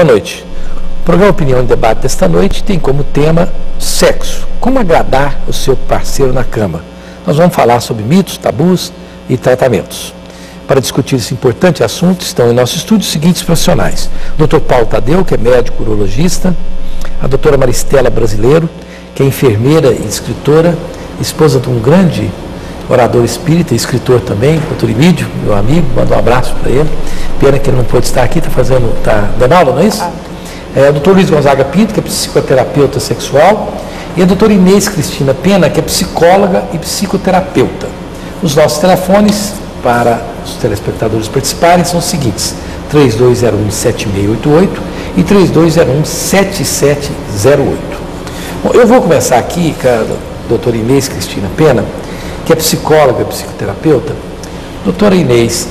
Boa noite. O programa Opinião e Debate desta noite tem como tema sexo. Como agradar o seu parceiro na cama? Nós vamos falar sobre mitos, tabus e tratamentos. Para discutir esse importante assunto, estão em nosso estúdio os seguintes profissionais. Dr. Paulo Tadeu, que é médico urologista. A doutora Maristela Brasileiro, que é enfermeira e escritora, esposa de um grande orador espírita e escritor também, doutor Emílio, meu amigo, manda um abraço para ele. Pena que ele não pôde estar aqui, está dando aula, não é isso? O doutor Luiz Gonzaga Pinto, que é psicoterapeuta sexual, e a doutora Inês Cristina Pena, que é psicóloga e psicoterapeuta. Os nossos telefones para os telespectadores participarem são os seguintes: 3201-7688 e 3201-7708. Bom, eu vou começar aqui com a doutora Inês Cristina Pena, que é psicóloga e psicoterapeuta. Doutora Inês,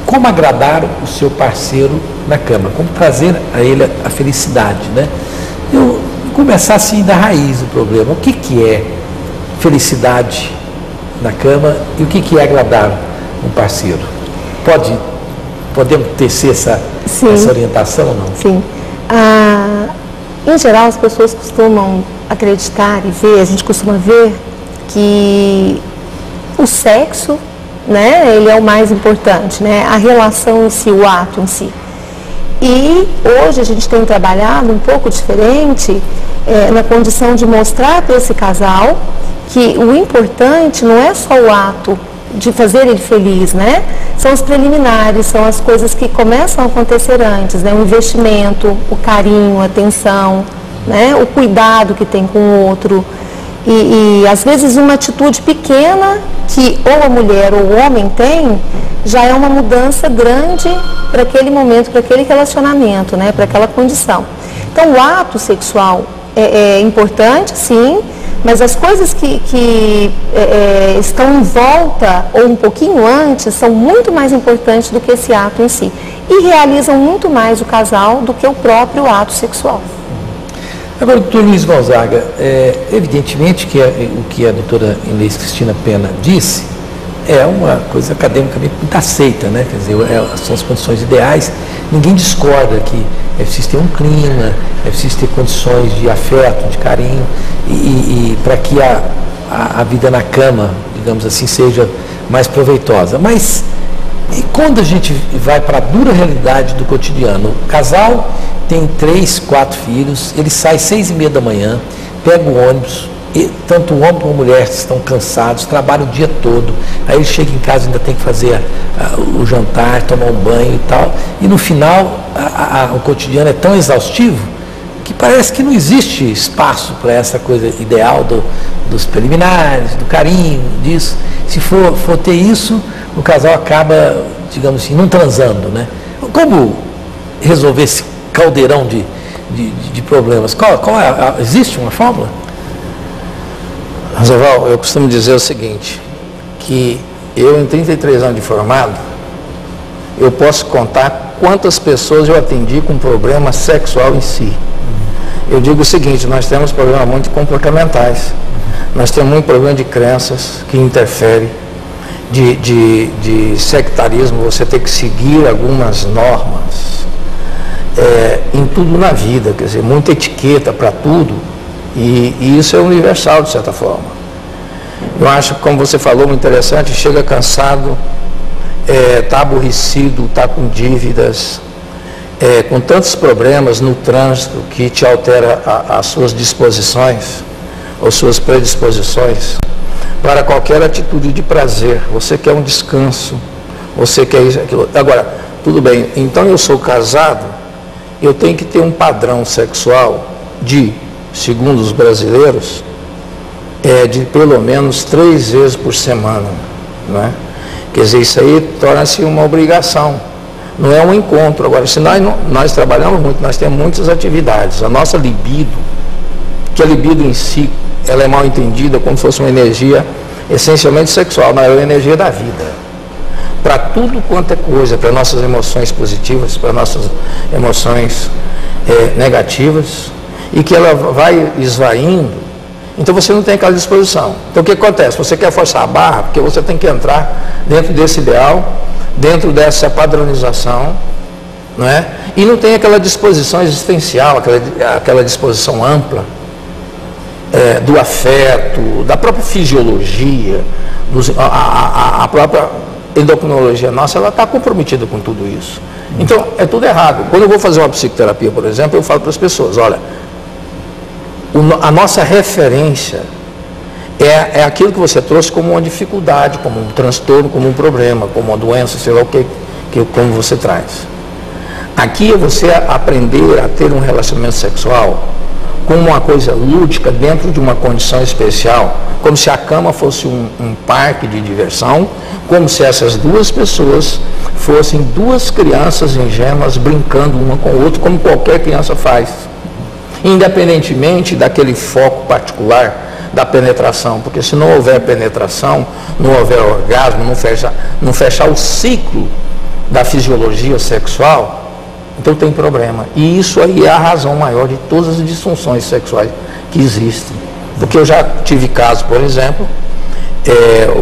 como agradar o seu parceiro na cama? Como trazer a ele a felicidade, né? Eu vou começar assim da raiz do problema. O que é felicidade na cama e o que é agradar um parceiro? Podemos tecer essa orientação ou não? Sim. Em geral, as pessoas costumam acreditar e ver, a gente costuma ver que o sexo, né, ele é o mais importante, né, a relação em si, o ato em si. E hoje a gente tem trabalhado um pouco diferente na condição de mostrar para esse casal que o importante não é só o ato de fazer ele feliz, né? São os preliminares, são as coisas que começam a acontecer antes, né? O investimento, o carinho, a atenção, né? O cuidado que tem com o outro. E às vezes uma atitude pequena que ou a mulher ou o homem tem, já é uma mudança grande para aquele momento, para aquele relacionamento, né? Para aquela condição. Então o ato sexual é importante, sim, mas as coisas que estão em volta ou um pouquinho antes são muito mais importantes do que esse ato em si. E realizam muito mais o casal do que o próprio ato sexual. Agora, doutor Luiz Gonzaga, evidentemente que o que a doutora Inês Cristina Pena disse é uma coisa academicamente muito aceita, né? Quer dizer, são as condições ideais. Ninguém discorda que é preciso ter um clima, é preciso ter condições de afeto, de carinho, e para que a vida na cama, digamos assim, seja mais proveitosa. Mas e quando a gente vai para a dura realidade do cotidiano? O casal tem 3, 4 filhos, ele sai às 6h30 da manhã, pega o ônibus, e tanto o homem como a mulher estão cansados, trabalham o dia todo, aí ele chega em casa e ainda tem que fazer o jantar, tomar um banho e tal, e no final o cotidiano é tão exaustivo que parece que não existe espaço para essa coisa ideal dos preliminares, do carinho, disso. Se for ter isso, o casal acaba, digamos assim, não transando, né? Como resolver esse caldeirão de problemas? Existe uma fórmula? Roosevelt, eu costumo dizer o seguinte, que eu em 33 anos de formado, eu posso contar quantas pessoas eu atendi com problema sexual em si. Eu digo o seguinte, nós temos problemas muito comportamentais, nós temos muito problema de crenças que interferem, de sectarismo, você tem que seguir algumas normas, em tudo na vida, quer dizer, muita etiqueta para tudo, e isso é universal de certa forma. Eu acho que, como você falou, muito interessante, chega cansado, está aborrecido, está com dívidas, com tantos problemas no trânsito que te altera as suas disposições, ou suas predisposições, para qualquer atitude de prazer. Você quer um descanso, você quer isso, aquilo. Agora, tudo bem, então eu sou casado, eu tenho que ter um padrão sexual segundo os brasileiros, de pelo menos 3 vezes por semana, né? Quer dizer, isso aí torna-se uma obrigação, não é um encontro. Agora, se nós trabalhamos muito, nós temos muitas atividades, a nossa libido, que a libido em si, ela é mal entendida como se fosse uma energia essencialmente sexual, mas é uma energia da vida. Para tudo quanto é coisa, para nossas emoções positivas, para nossas emoções negativas, e que ela vai esvaindo, então você não tem aquela disposição. Então o que acontece? Você quer forçar a barra, porque você tem que entrar dentro desse ideal, dentro dessa padronização, não é? E não tem aquela disposição existencial, aquela disposição ampla do afeto, da própria fisiologia, a própria endocrinologia nossa, ela está comprometida com tudo isso. Então, é tudo errado. Quando eu vou fazer uma psicoterapia, por exemplo, eu falo para as pessoas, olha, a nossa referência é aquilo que você trouxe como uma dificuldade, como um transtorno, como um problema, como uma doença, sei lá o que como você traz. Aqui é você aprender a ter um relacionamento sexual como uma coisa lúdica dentro de uma condição especial, como se a cama fosse um parque de diversão, como se essas duas pessoas fossem duas crianças ingênuas brincando uma com a outra, como qualquer criança faz, independentemente daquele foco particular da penetração, porque se não houver penetração, não houver orgasmo, não fechar o ciclo da fisiologia sexual, então tem problema. E isso aí é a razão maior de todas as disfunções sexuais que existem. Porque eu já tive casos, por exemplo,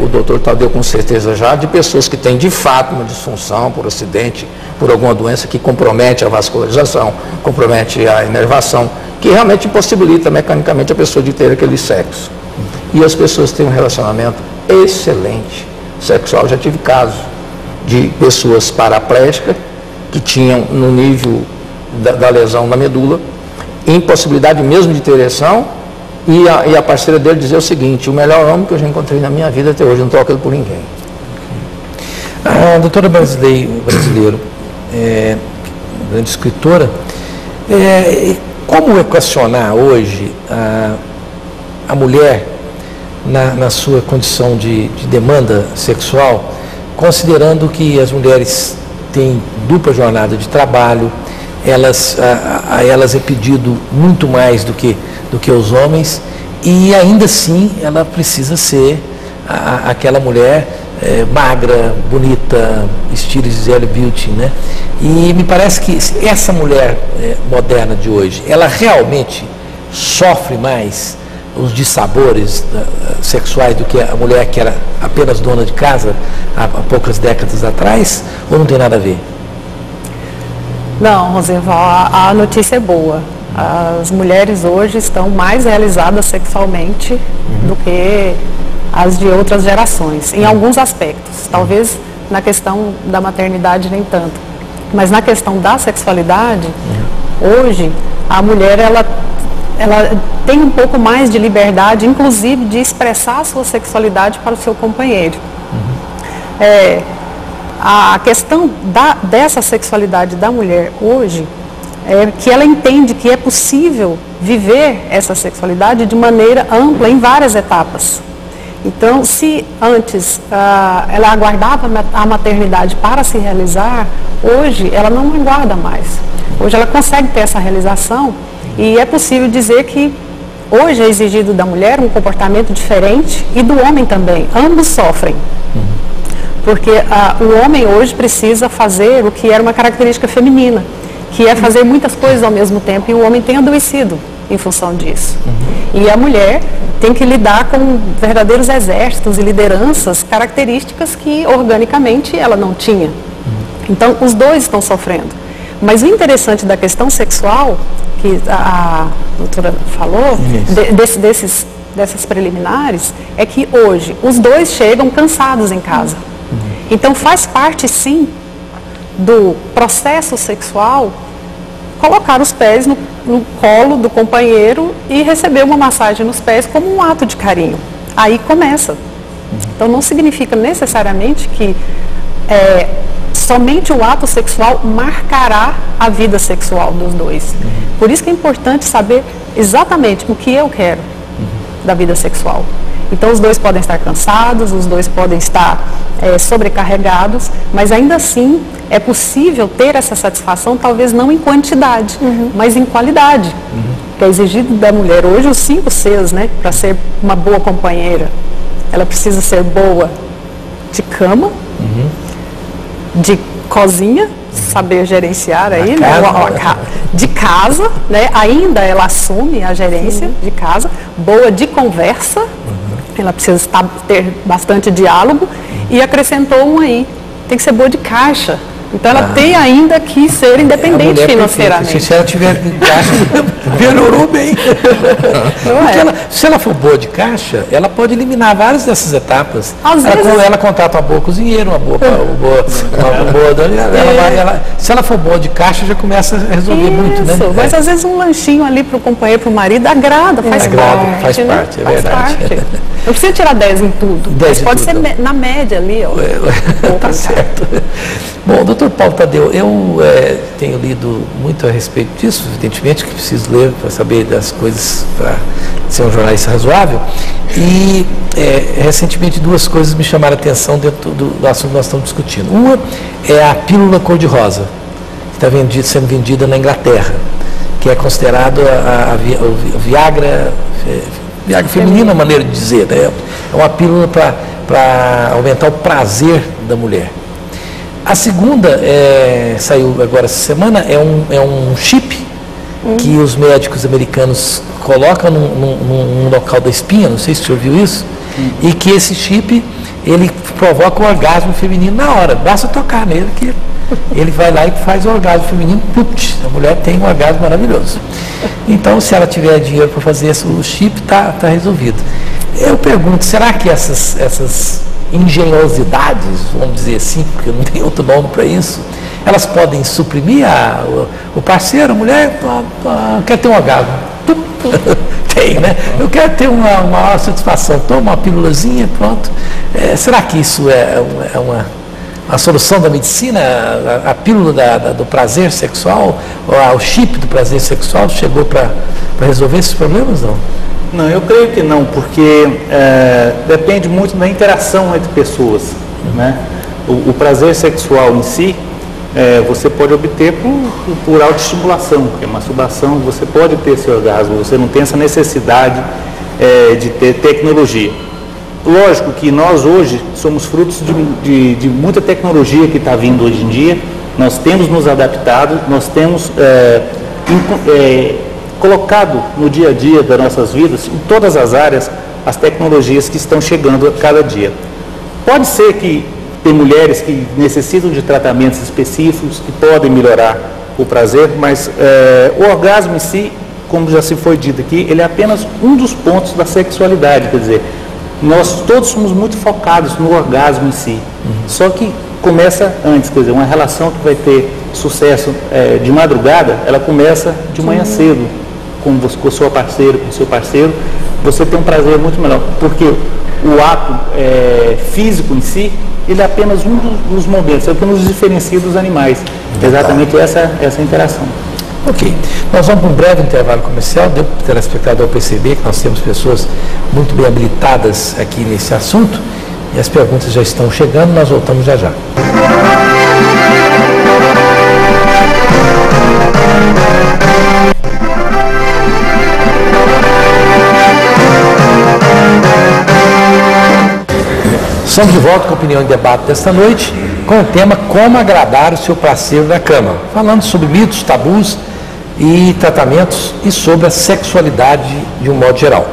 o doutor Tadeu com certeza já, de pessoas que têm de fato uma disfunção por acidente, por alguma doença que compromete a vascularização, compromete a inervação, que realmente impossibilita mecanicamente a pessoa de ter aquele sexo. E as pessoas têm um relacionamento excelente sexual. Já tive casos de pessoas paraplégicas que tinham no nível da lesão da medula, impossibilidade mesmo de ter ereção, e a parceira dele dizer o seguinte: o melhor homem que eu já encontrei na minha vida até hoje, não troco ele por ninguém. A doutora brasileiro, grande escritora, como equacionar hoje a mulher na sua condição de demanda sexual, considerando que as mulheres têm dupla jornada de trabalho, a elas é pedido muito mais do que os homens, e ainda assim ela precisa ser aquela mulher magra, bonita, estilo Gisele Bündchen, né? E me parece que essa mulher moderna de hoje, ela realmente sofre mais os dissabores sexuais do que a mulher que era apenas dona de casa há poucas décadas atrás, ou não tem nada a ver? Não, Rosenval, a notícia é boa. As mulheres hoje estão mais realizadas sexualmente do que as de outras gerações, em alguns aspectos. Talvez na questão da maternidade nem tanto, mas na questão da sexualidade, hoje a mulher ela tem um pouco mais de liberdade, inclusive de expressar a sua sexualidade para o seu companheiro. A questão dessa sexualidade da mulher hoje é que ela entende que é possível viver essa sexualidade de maneira ampla em várias etapas. Então, se antes ela aguardava a maternidade para se realizar, hoje ela não aguarda mais. Hoje ela consegue ter essa realização, e é possível dizer que hoje é exigido da mulher um comportamento diferente e do homem também. Ambos sofrem. Porque o homem hoje precisa fazer o que era uma característica feminina, que é fazer muitas coisas ao mesmo tempo, e o homem tem adoecido em função disso. E a mulher tem que lidar com verdadeiros exércitos e lideranças, características que organicamente ela não tinha. Então os dois estão sofrendo. Mas o interessante da questão sexual, que a doutora falou, dessas preliminares, é que hoje os dois chegam cansados em casa. Então faz parte sim do processo sexual colocar os pés no colo do companheiro e receber uma massagem nos pés como um ato de carinho. Aí começa. Então não significa necessariamente que somente o ato sexual marcará a vida sexual dos dois. Por isso que é importante saber exatamente o que eu quero da vida sexual. Então os dois podem estar cansados, os dois podem estar sobrecarregados, mas ainda assim é possível ter essa satisfação, talvez não em quantidade, mas em qualidade. Que é exigido da mulher hoje os 5 Cs, né, para ser uma boa companheira. Ela precisa ser boa de cama, de cozinha, saber gerenciar aí, né, de casa, né, ainda ela assume a gerência de casa, boa de conversa, ela precisa ter bastante diálogo, e acrescentou um aí, tem que ser boa de caixa, Então ela tem ainda que ser independente financeiramente. Se ela tiver caixa, melhorou bem. Se ela for boa de caixa, ela pode eliminar várias dessas etapas. Ela contrata uma boa cozinheira, se ela for boa de caixa, já começa a resolver muito, né? Mas às vezes um lanchinho ali para o companheiro, para o marido, agrada, faz parte, é verdade. Não precisa tirar 10 em tudo, mas pode ser na média ali. Tá certo. Bom, doutor Paulo Tadeu, eu tenho lido muito a respeito disso, evidentemente que preciso ler para saber das coisas, para ser um jornalista razoável, e recentemente duas coisas me chamaram a atenção dentro do assunto que nós estamos discutindo. Uma é a pílula cor-de-rosa, que está sendo vendida na Inglaterra, que é considerado o Viagra feminino, a maneira de dizer, né? É uma pílula para aumentar o prazer da mulher. A segunda, saiu agora essa semana, é um chip que os médicos americanos colocam num local da espinha, não sei se o senhor viu isso, e que esse chip, ele provoca o orgasmo feminino na hora, basta tocar nele que ele vai lá e faz o orgasmo feminino, putz, a mulher tem um orgasmo maravilhoso. Então, se ela tiver dinheiro para fazer o chip, tá resolvido. Eu pergunto, será que essas engenhosidades, vamos dizer assim, porque não tem outro nome para isso, elas podem suprimir o parceiro, a mulher quer ter um orgasmo. Tem, né? Eu quero ter uma maior satisfação, toma uma pílulazinha, pronto. Será que isso é a solução da medicina? A pílula do prazer sexual, ou o chip do prazer sexual chegou para resolver esses problemas, não? Não, eu creio que não, porque depende muito da interação entre pessoas, né? O prazer sexual em si, você pode obter por autoestimulação, porque a masturbação, você pode ter esse orgasmo, você não tem essa necessidade de ter tecnologia. Lógico que nós hoje somos frutos de muita tecnologia que está vindo hoje em dia, nós temos nos adaptado, nós temos colocado no dia a dia das nossas vidas, em todas as áreas, as tecnologias que estão chegando a cada dia. Pode ser que tem mulheres que necessitam de tratamentos específicos, que podem melhorar o prazer, mas o orgasmo em si, como já se foi dito aqui, ele é apenas um dos pontos da sexualidade, quer dizer, nós todos somos muito focados no orgasmo em si, só que começa antes, quer dizer, uma relação que vai ter sucesso de madrugada, ela começa de manhã cedo, com o seu parceiro, você tem um prazer muito melhor, porque o ato físico em si, ele é apenas um dos momentos, é o que nos diferencia dos animais, exatamente essa interação. Ok, nós vamos para um breve intervalo comercial, deu para o telespectador perceber que nós temos pessoas muito bem habilitadas aqui nesse assunto, e as perguntas já estão chegando, nós voltamos já já. Estamos de volta com a opinião em debate desta noite, com o tema Como agradar o seu parceiro na cama, falando sobre mitos, tabus e tratamentos e sobre a sexualidade de um modo geral.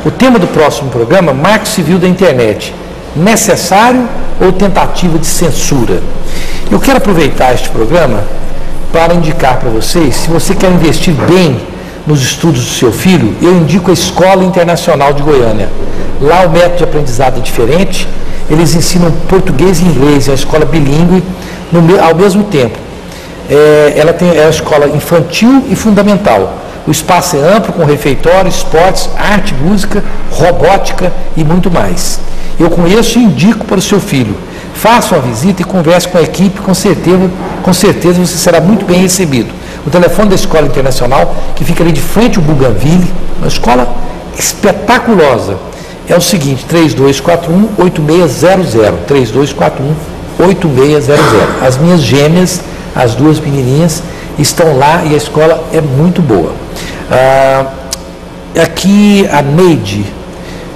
O tema do próximo programa, Marco Civil da Internet, necessário ou tentativa de censura? Eu quero aproveitar este programa para indicar para vocês, se você quer investir bem nos estudos do seu filho, eu indico a Escola Internacional de Goiânia. Lá o método de aprendizado é diferente, eles ensinam português e inglês, é uma escola bilíngue ao mesmo tempo. Ela é a escola infantil e fundamental. O espaço é amplo, com refeitório, esportes, arte, música, robótica e muito mais. Eu conheço e indico para o seu filho. Faça uma visita e converse com a equipe, com certeza você será muito bem recebido. O telefone da Escola Internacional, que fica ali de frente ao Bougainville, uma escola espetaculosa, é o seguinte, 3241-8600, 3241-8600. As minhas gêmeas, as duas menininhas, estão lá e a escola é muito boa. Aqui a Neide,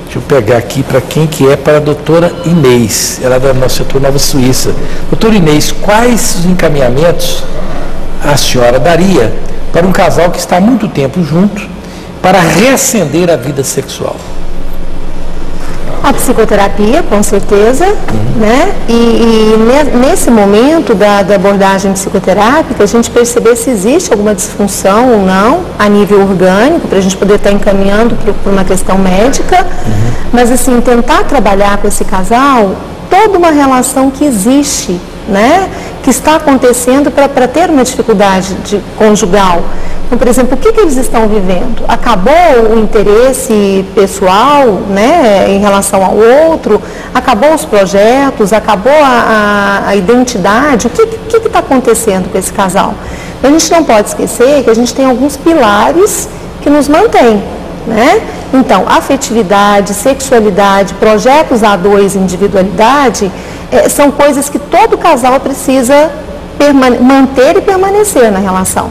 deixa eu pegar aqui para quem que é, para a doutora Inês, ela é do nosso setor Nova Suíça. Doutora Inês, quais os encaminhamentos a senhora daria para um casal que está há muito tempo junto para reacender a vida sexual? A psicoterapia, com certeza, né? E nesse momento da abordagem psicoterápica, a gente perceber se existe alguma disfunção ou não, a nível orgânico, para a gente poder estar encaminhando para uma questão médica, mas assim, tentar trabalhar com esse casal toda uma relação que existe, né? Que está acontecendo para ter uma dificuldade conjugal. Então, por exemplo, o que eles estão vivendo? Acabou o interesse pessoal, né, em relação ao outro? Acabou os projetos? Acabou a identidade? O que está acontecendo com esse casal? A gente não pode esquecer que a gente tem alguns pilares que nos mantêm, né? Então, afetividade, sexualidade, projetos A2, individualidade, são coisas que todo casal precisa manter e permanecer na relação.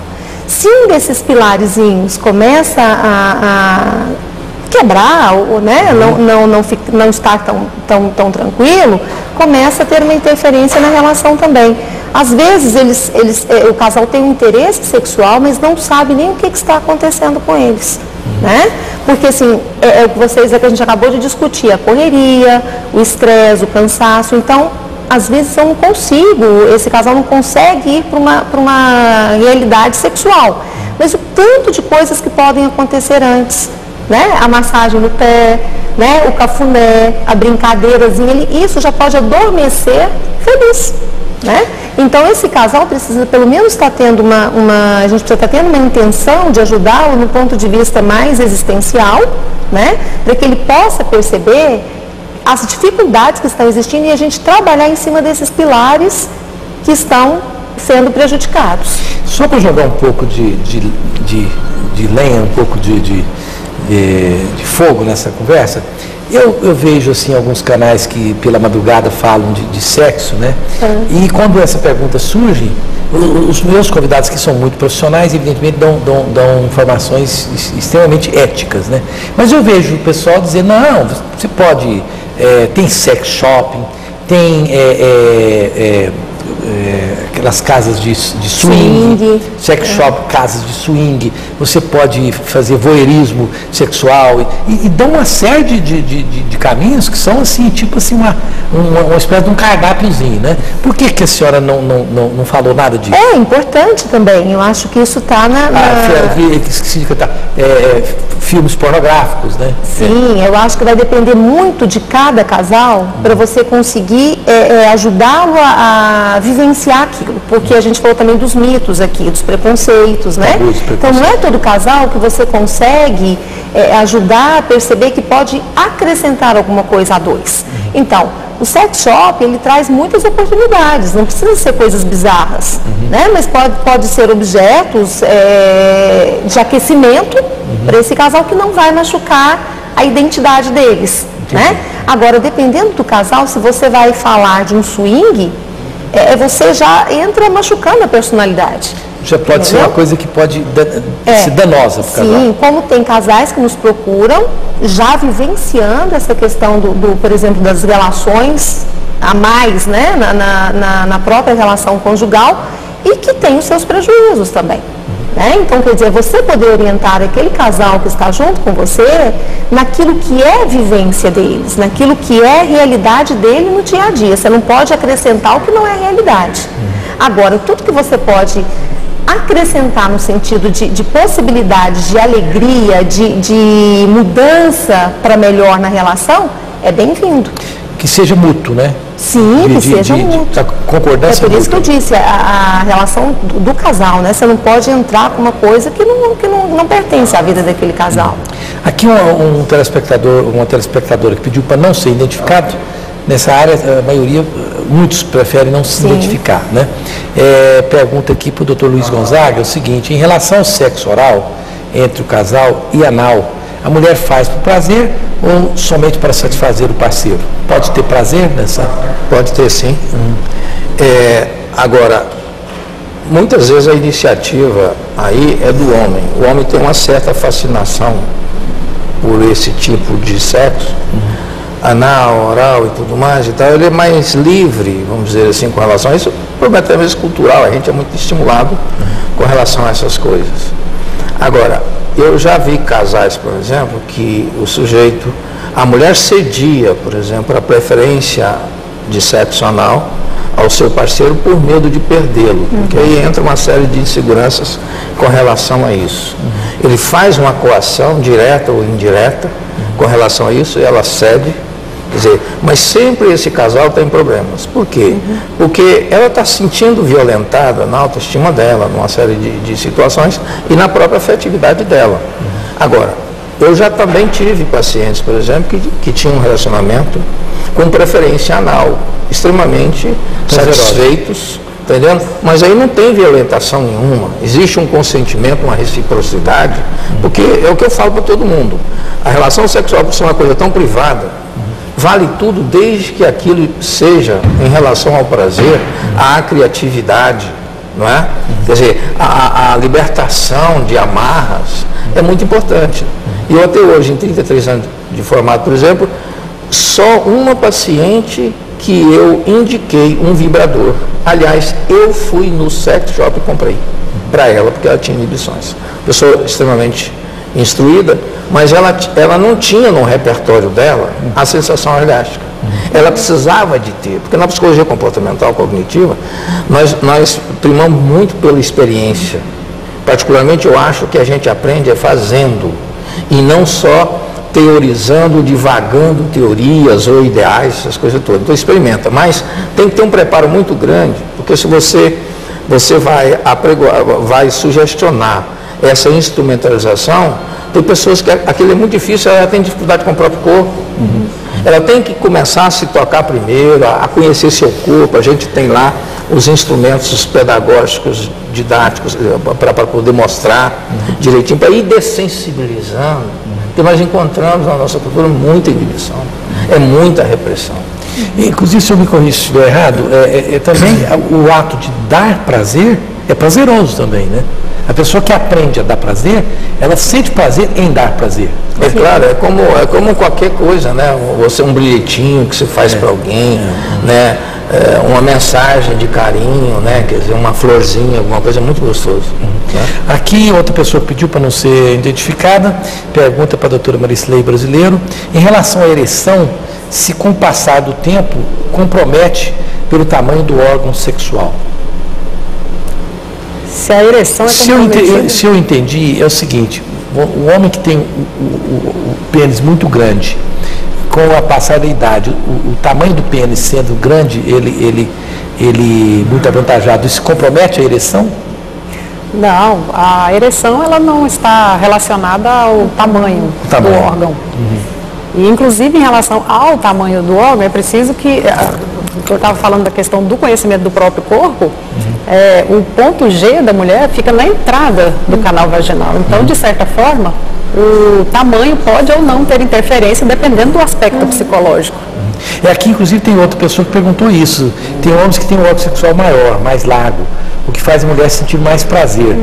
Se um desses pilarzinhos começa a quebrar, ou, né, não estar tão tranquilo, começa a ter uma interferência na relação também. Às vezes o casal tem um interesse sexual, mas não sabe nem o que está acontecendo com eles, né? Porque assim, é o que a gente acabou de discutir, a correria, o estresse, o cansaço. Então, às vezes eu não consigo, esse casal não consegue ir para uma realidade sexual. Mas o tanto de coisas que podem acontecer antes, né? A massagem no pé, né? O cafuné, a brincadeirazinha, isso já pode adormecer feliz, né? Então esse casal precisa pelo menos estar tendo a gente precisa estar tendo uma intenção de ajudá-lo no ponto de vista mais existencial, né? Para que ele possa perceber as dificuldades que estão existindo e a gente trabalhar em cima desses pilares que estão sendo prejudicados. Só para jogar um pouco de lenha, um pouco de fogo nessa conversa, eu vejo assim alguns canais que pela madrugada falam de sexo, né? E quando essa pergunta surge, os meus convidados, que são muito profissionais, evidentemente dão informações extremamente éticas, né? Mas eu vejo o pessoal dizer, não, você pode, tem sex shopping, tem aquelas casas de swing, sex shop, casas de swing, você pode fazer voyeurismo sexual e dão uma série de caminhos que são assim, tipo assim, uma espécie de um cardápiozinho, né? Por que a senhora não falou nada disso? É importante também, eu acho que isso está filmes pornográficos, né? Sim, eu acho que vai depender muito de cada casal para você conseguir ajudá-lo a vivenciar aquilo, porque a gente falou também dos mitos aqui, dos preconceitos, né? Então não é todo casal que você consegue ajudar a perceber que pode acrescentar alguma coisa a dois. Então, o sex shop, ele traz muitas oportunidades, não precisa ser coisas bizarras, né? Mas pode ser objetos de aquecimento para esse casal que não vai machucar a identidade deles, né? Agora, dependendo do casal, se você vai falar de um swing, você já entra machucando a personalidade. Já pode ser uma coisa que pode ser danosa para o casal. Sim, como tem casais que nos procuram, já vivenciando essa questão por exemplo, das relações a mais, né, na própria relação conjugal, e que tem os seus prejuízos também. Né? Então, quer dizer, você poder orientar aquele casal que está junto com você naquilo que é vivência deles, naquilo que é realidade dele no dia a dia. Você não pode acrescentar o que não é realidade. Agora, tudo que você pode acrescentar no sentido de possibilidades de alegria, de mudança para relação na relação, é bem-vindo. Que seja mútuo, né? Sim, que seja mútuo. Concordância mútua. É por isso que eu disse, a relação do casal, né? Você não pode entrar com uma coisa que não pertence à vida daquele casal. Aqui um telespectador, uma telespectadora que pediu para não ser identificado. Nessa área, a maioria, muitos preferem não se identificar, né? Pergunta aqui para o Dr. Luiz Gonzaga é o seguinte: em relação ao sexo oral entre o casal e anal, a mulher faz por prazer ou somente para satisfazer o parceiro? Pode ter prazer nessa? Pode ter, sim. Agora, muitas vezes a iniciativa aí é do homem. O homem tem uma certa fascinação por esse tipo de sexo, anal, oral e tudo mais e tal. Ele é mais livre, vamos dizer assim, com relação a isso. Problema até mesmo cultural, a gente é muito estimulado com relação a essas coisas. Agora, eu já vi casais, por exemplo, que o sujeito a mulher cedia, por exemplo, a preferência de sexo anal ao seu parceiro por medo de perdê-lo, porque aí entra uma série de inseguranças com relação a isso. Ele faz uma coação direta ou indireta com relação a isso e ela cede, quer dizer, mas sempre esse casal tem problemas. Por quê? Porque ela está se sentindo violentada na autoestima dela, numa série de situações e na própria afetividade dela. Agora, eu já também tive pacientes, por exemplo, que tinham um relacionamento com preferência anal, extremamente satisfeitos, entendendo? Mas aí não tem violentação nenhuma, existe um consentimento, uma reciprocidade, porque é o que eu falo para todo mundo, a relação sexual, por ser uma coisa tão privada, vale tudo desde que aquilo seja em relação ao prazer, à criatividade, não é? Quer dizer, a libertação de amarras é muito importante. E eu até hoje, em 33 anos de formato, por exemplo, só uma paciente que eu indiquei um vibrador. Aliás, eu fui no sex shop e comprei para ela, porque ela tinha inibições. Pessoa extremamente instruída, mas ela não tinha no repertório dela a sensação orgástica. Ela precisava de ter, porque na psicologia comportamental cognitiva, nós primamos muito pela experiência. Particularmente, eu acho que a gente aprende fazendo, e não só teorizando, divagando teorias ou ideais, essas coisas todas. Então experimenta, mas tem que ter um preparo muito grande, porque se você vai sugestionar essa instrumentalização, tem pessoas que aquilo é muito difícil, ela tem dificuldade com o próprio corpo. Ela tem que começar a se tocar primeiro, a conhecer seu corpo. A gente tem lá os instrumentos pedagógicos, didáticos, para poder mostrar direitinho, para ir dessensibilizando, porque nós encontramos na nossa cultura muita inibição, é muita repressão. Inclusive, se eu me corrigir se estiver errado, também o ato de dar prazer é prazeroso também, né? A pessoa que aprende a dar prazer, ela sente prazer em dar prazer. É claro, é como qualquer coisa, né? Você um bilhetinho que você faz para alguém, né? Uma mensagem de carinho, né? Quer dizer, uma florzinha, alguma coisa muito gostosa. Né? Aqui, outra pessoa pediu para não ser identificada, pergunta para a doutora Maricilei Brasileiro, em relação à ereção, se com o passar do tempo compromete pelo tamanho do órgão sexual. Se a ereção é comprometida... Se eu entendi, é o seguinte, o homem que tem o pênis muito grande, com a passar da idade, o tamanho do pênis sendo grande, ele muito avantajado, isso compromete a ereção? Não, a ereção ela não está relacionada ao tamanho do órgão. E, inclusive, em relação ao tamanho do órgão, é preciso que... Eu estava falando da questão do conhecimento do próprio corpo, o ponto G da mulher fica na entrada do canal vaginal. Então, de certa forma, o tamanho pode ou não ter interferência, dependendo do aspecto psicológico. Aqui, inclusive, tem outra pessoa que perguntou isso. Tem homens que têm um órgão sexual maior, mais largo, o que faz a mulher sentir mais prazer.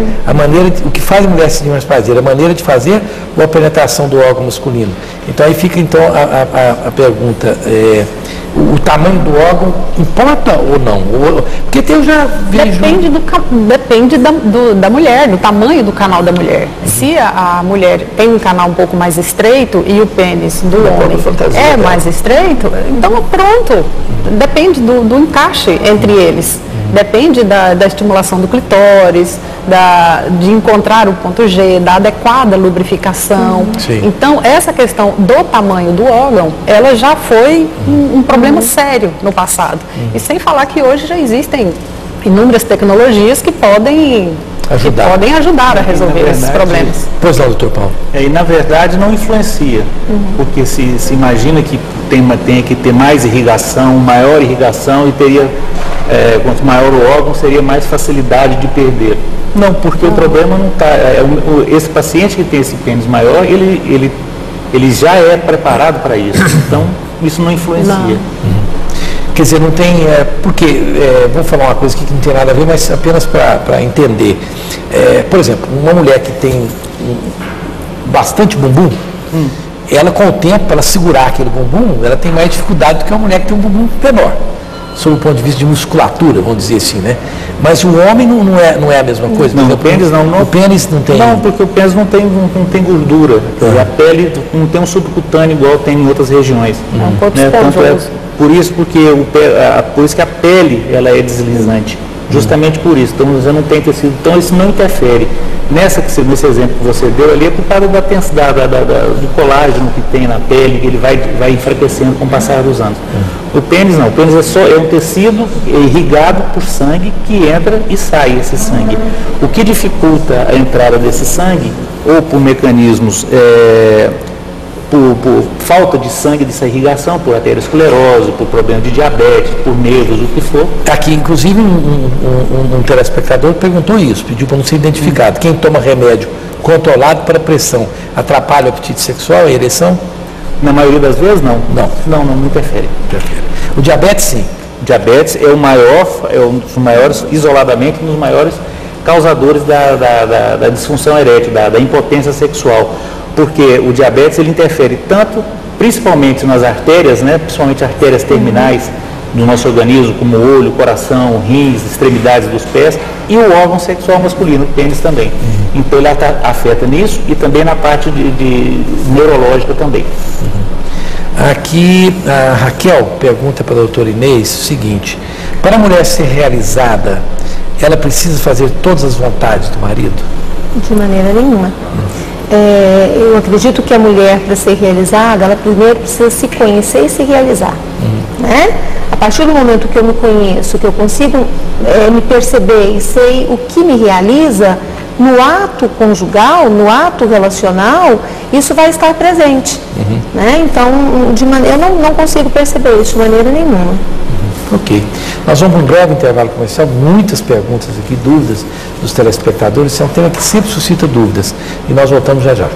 O que faz a mulher sentir mais prazer? A maneira de fazer ou a penetração do órgão masculino? Então, aí fica a pergunta, o tamanho do órgão importa ou não? Porque eu já vejo... Depende da mulher, do tamanho do canal da mulher. Se a mulher tem um canal um pouco mais estreito e o pênis do homem é mais estreito, então pronto. Depende do encaixe entre eles. Depende da estimulação do clitóris, de encontrar o ponto G, da adequada lubrificação. Então, essa questão do tamanho do órgão, ela já foi um problema sério no passado. E sem falar que hoje já existem inúmeras tecnologias que podem ajudar a resolver esses problemas. Pois não, doutor Paulo. E na verdade não influencia, porque se imagina que tem que ter mais irrigação, maior irrigação, e teria, quanto maior o órgão, seria mais facilidade de perder. Não, porque o problema não está... esse paciente que tem esse pênis maior, ele já é preparado para isso, então isso não influencia. Não. Quer dizer, não tem... vou falar uma coisa aqui que não tem nada a ver, mas apenas para entender. Por exemplo, uma mulher que tem bastante bumbum, ela com o tempo, para ela segurar aquele bumbum, ela tem mais dificuldade do que uma mulher que tem um bumbum menor. sob o ponto de vista de musculatura, vamos dizer assim, né? Mas o homem não é a mesma coisa? Não, o pênis não. O pênis não tem... Não, porque o pênis não tem gordura. E a pele não tem um subcutâneo igual tem em outras regiões. É um pouco Tanto é esponjoso. por isso, por isso que a pele ela é deslizante. Justamente por isso. Então, você não tem tecido. Então, isso não interfere. Nesse exemplo que você deu ali, é por causa do colágeno que tem na pele, que ele vai enfraquecendo com o passar dos anos. O pênis não. O pênis é um tecido irrigado por sangue que entra e sai esse sangue. O que dificulta a entrada desse sangue, ou por mecanismos... Por falta de sangue dessa irrigação, por aterosclerose, por problema de diabetes, por nervos, o que for. Aqui, inclusive, um telespectador perguntou isso, pediu para não ser identificado. Quem toma remédio controlado para pressão atrapalha o apetite sexual, a ereção? Na maioria das vezes, não. Não interfere. O diabetes, sim. O diabetes é um dos maiores, isoladamente, um dos maiores causadores da disfunção erétil, da impotência sexual. Porque o diabetes ele interfere principalmente nas artérias, né, principalmente artérias terminais do nosso organismo, como o olho, coração, rins, extremidades dos pés, e o órgão sexual masculino, o pênis também. Então ele afeta nisso e também na parte de neurológica também. Aqui a Raquel pergunta para a doutora Inês o seguinte: para a mulher ser realizada, ela precisa fazer todas as vontades do marido? De maneira nenhuma. Eu acredito que a mulher, para ser realizada, ela primeiro precisa se conhecer e se realizar. Né? A partir do momento que eu me conheço, que eu consigo me perceber e sei o que me realiza, no ato conjugal, no ato relacional, isso vai estar presente. Né? Então, eu não consigo perceber isso de maneira nenhuma. Ok. Nós vamos para um breve intervalo comercial, muitas perguntas aqui, dúvidas dos telespectadores. Esse é um tema que sempre suscita dúvidas. E nós voltamos já já.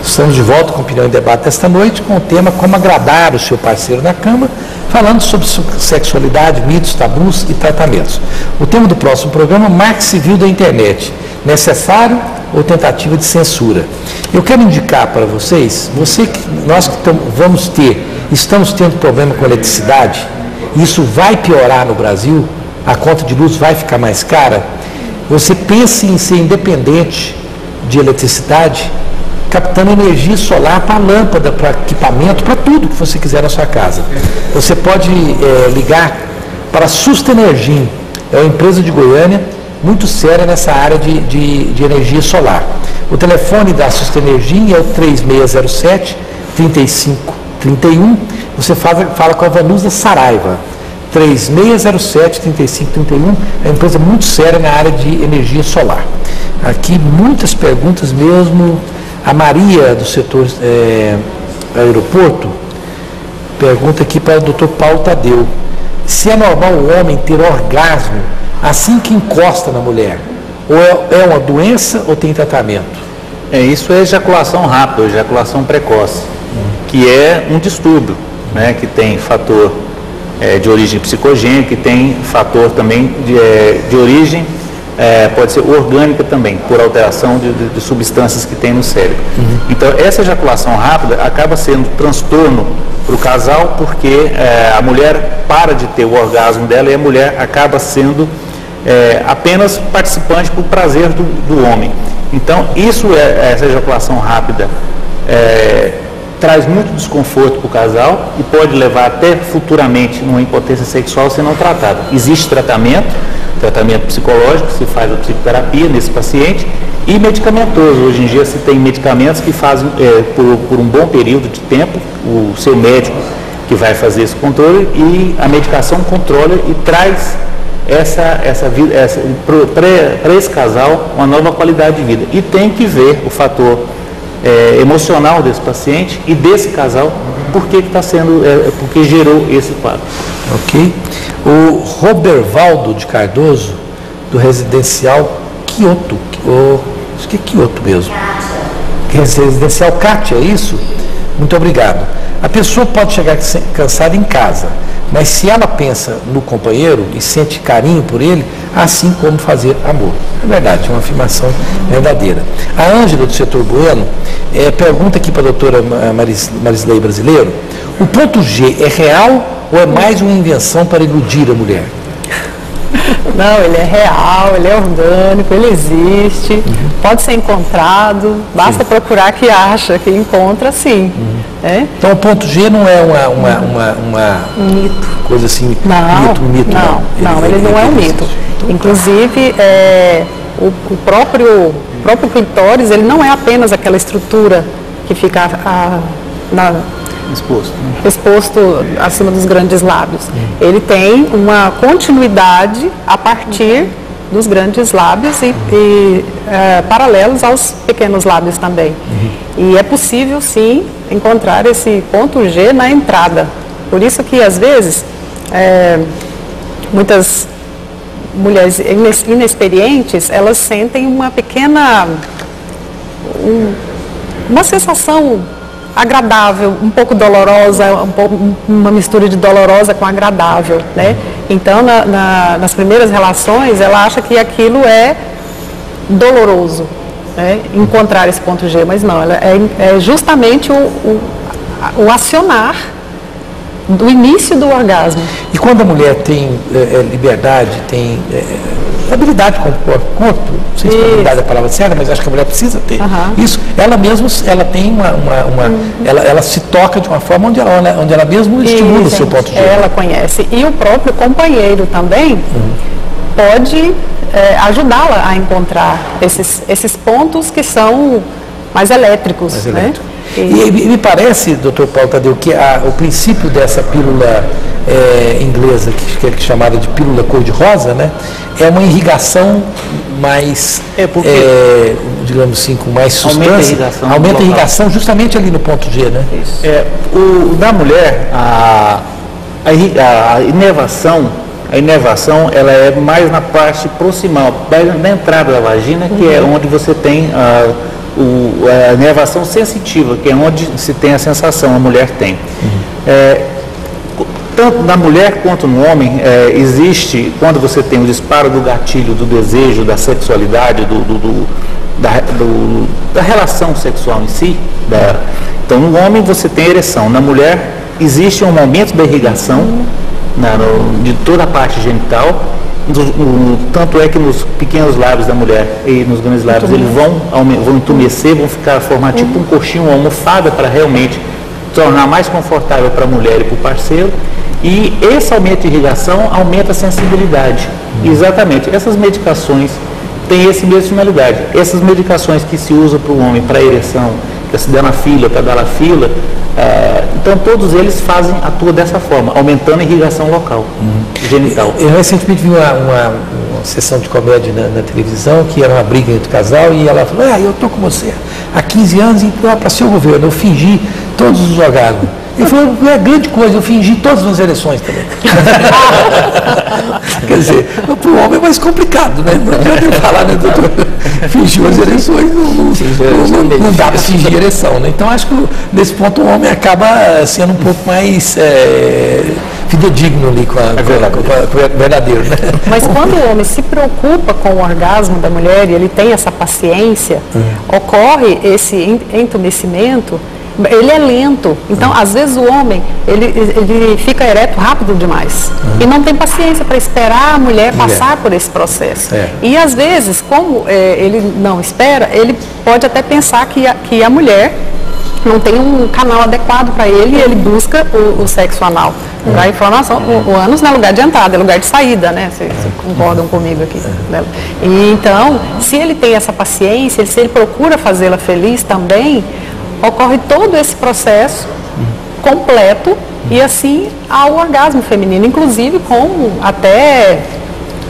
Estamos de volta com o Opinião em Debate esta noite, com o tema Como Agradar o Seu Parceiro na Cama, falando sobre sexualidade, mitos, tabus e tratamentos. O tema do próximo programa, Marco Civil da Internet, necessário ou tentativa de censura. Eu quero indicar para vocês, nós que estamos tendo problema com eletricidade, isso vai piorar no Brasil, a conta de luz vai ficar mais cara. Você pense em ser independente de eletricidade, captando energia solar para lâmpada, para equipamento, para tudo que você quiser na sua casa. Você pode ligar para a Sustenergim, é uma empresa de Goiânia muito séria nessa área de energia solar. O telefone da Sustenergim é o 3607-3531. Você fala com a Vanusa Saraiva. 3607-3531, é uma empresa muito séria na área de energia solar. Aqui muitas perguntas mesmo. A Maria, do setor aeroporto, pergunta aqui para o Dr. Paulo Tadeu: se é normal o homem ter orgasmo assim que encosta na mulher? Ou é uma doença ou tem tratamento? Isso é ejaculação rápida, ejaculação precoce, que é um distúrbio, né, que tem fator de origem psicogênica, que tem fator também de origem pode ser orgânica também, por alteração de substâncias que tem no cérebro. Então, essa ejaculação rápida acaba sendo transtorno para o casal, porque a mulher para de ter o orgasmo dela e a mulher acaba sendo apenas participante por prazer do homem. Então, essa ejaculação rápida traz muito desconforto para o casal e pode levar até futuramente numa impotência sexual se não tratada. Existe tratamento psicológico, se faz a psicoterapia nesse paciente, e medicamentoso. Hoje em dia se tem medicamentos que fazem por um bom período de tempo, o seu médico que vai fazer esse controle, e a medicação controla e traz para esse casal uma nova qualidade de vida. E tem que ver o fator emocional desse paciente e desse casal, porque gerou esse quadro. Ok. O Robervaldo de Cardoso, do residencial Quioto, acho que é Quioto mesmo. Residencial Cátia, é isso? Muito obrigado. A pessoa pode chegar cansada em casa, Mas se ela pensa no companheiro e sente carinho por ele, assim como fazer amor. É verdade, é uma afirmação verdadeira. A Ângela, do setor Bueno, pergunta aqui para a doutora Marisley Brasileiro, o ponto G é real ou é mais uma invenção para iludir a mulher? Não, ele é real, ele é orgânico, ele existe, pode ser encontrado, basta procurar que acha, que encontra, sim. Então o ponto G não é Um mito. coisa assim, Não, mito, ele não é um mito. Então, Inclusive, o próprio clitóris, ele não é apenas aquela estrutura que fica exposto acima dos grandes lábios. Ele tem uma continuidade a partir dos grandes lábios e paralelos aos pequenos lábios também. E é possível, sim, encontrar esse ponto G na entrada. Por isso que, às vezes, muitas mulheres inexperientes, elas sentem uma pequena... uma sensação agradável, um pouco dolorosa, uma mistura de dolorosa com agradável, né? Então, nas primeiras relações, ela acha que aquilo é doloroso, né? Encontrar esse ponto G, mas não, é justamente o acionar do início do orgasmo. E quando a mulher tem liberdade, tem habilidade com o corpo, não sei se habilidade é a palavra certa, mas acho que a mulher precisa ter isso, ela mesma, ela tem ela se toca de uma forma onde ela mesma estimula o seu ponto G. Ela conhece. E o próprio companheiro também pode ajudá-la a encontrar esses pontos que são mais elétricos. Né? E me parece, doutor Paulo Tadeu, que o princípio dessa pílula inglesa, que é chamada de pílula cor-de-rosa, né, é uma irrigação mais, digamos assim, com mais substância, aumenta a irrigação justamente ali no ponto G, né? Isso. Da mulher, a inervação, ela é mais na parte proximal, na entrada da vagina, que é onde você tem a inervação sensitiva, que é onde se tem a sensação, a mulher tem. Tanto na mulher quanto no homem, existe, quando você tem o disparo do gatilho, do desejo, da sexualidade, da relação sexual em si, então no homem você tem ereção, na mulher existe um aumento da irrigação de toda a parte genital, tanto é que nos pequenos lábios da mulher e nos grandes lábios eles vão entumecer, vão formar tipo um coxinho, uma almofada para realmente tornar mais confortável para a mulher e para o parceiro. E esse aumento de irrigação aumenta a sensibilidade. Exatamente. Essas medicações têm essa mesma finalidade. Essas medicações que se usam para o homem, para a ereção, para se dar na fila, para dar na fila, então todos eles atuam dessa forma, aumentando a irrigação local, genital. Eu recentemente vi uma sessão de comédia na televisão, que era uma briga entre o casal, e ela falou, eu estou com você há 15 anos, então para ser o governo, eu fingi todos os orgasmos. Ele falou, é grande coisa, eu fingi todas as ereções também. Quer dizer, para o homem é mais complicado, né? Não adianta eu falar, né, doutor? Fingiu as ereções, não dá para fingir ereção, né? Então acho que nesse ponto o homem acaba sendo um pouco mais fidedigno ali com o verdadeiro, né? Mas quando o homem se preocupa com o orgasmo da mulher e ele tem essa paciência, ocorre esse entumecimento. Ele é lento, então às vezes o homem ele fica ereto rápido demais e não tem paciência para esperar a mulher passar por esse processo. E às vezes, como ele não espera, ele pode até pensar que a mulher não tem um canal adequado para ele e ele busca o sexo anal. Para informação, o ânus não é lugar de entrada, é lugar de saída, né? Vocês concordam comigo aqui? E então, se ele tem essa paciência, se ele procura fazê-la feliz também, ocorre todo esse processo completo e assim há o orgasmo feminino, inclusive com até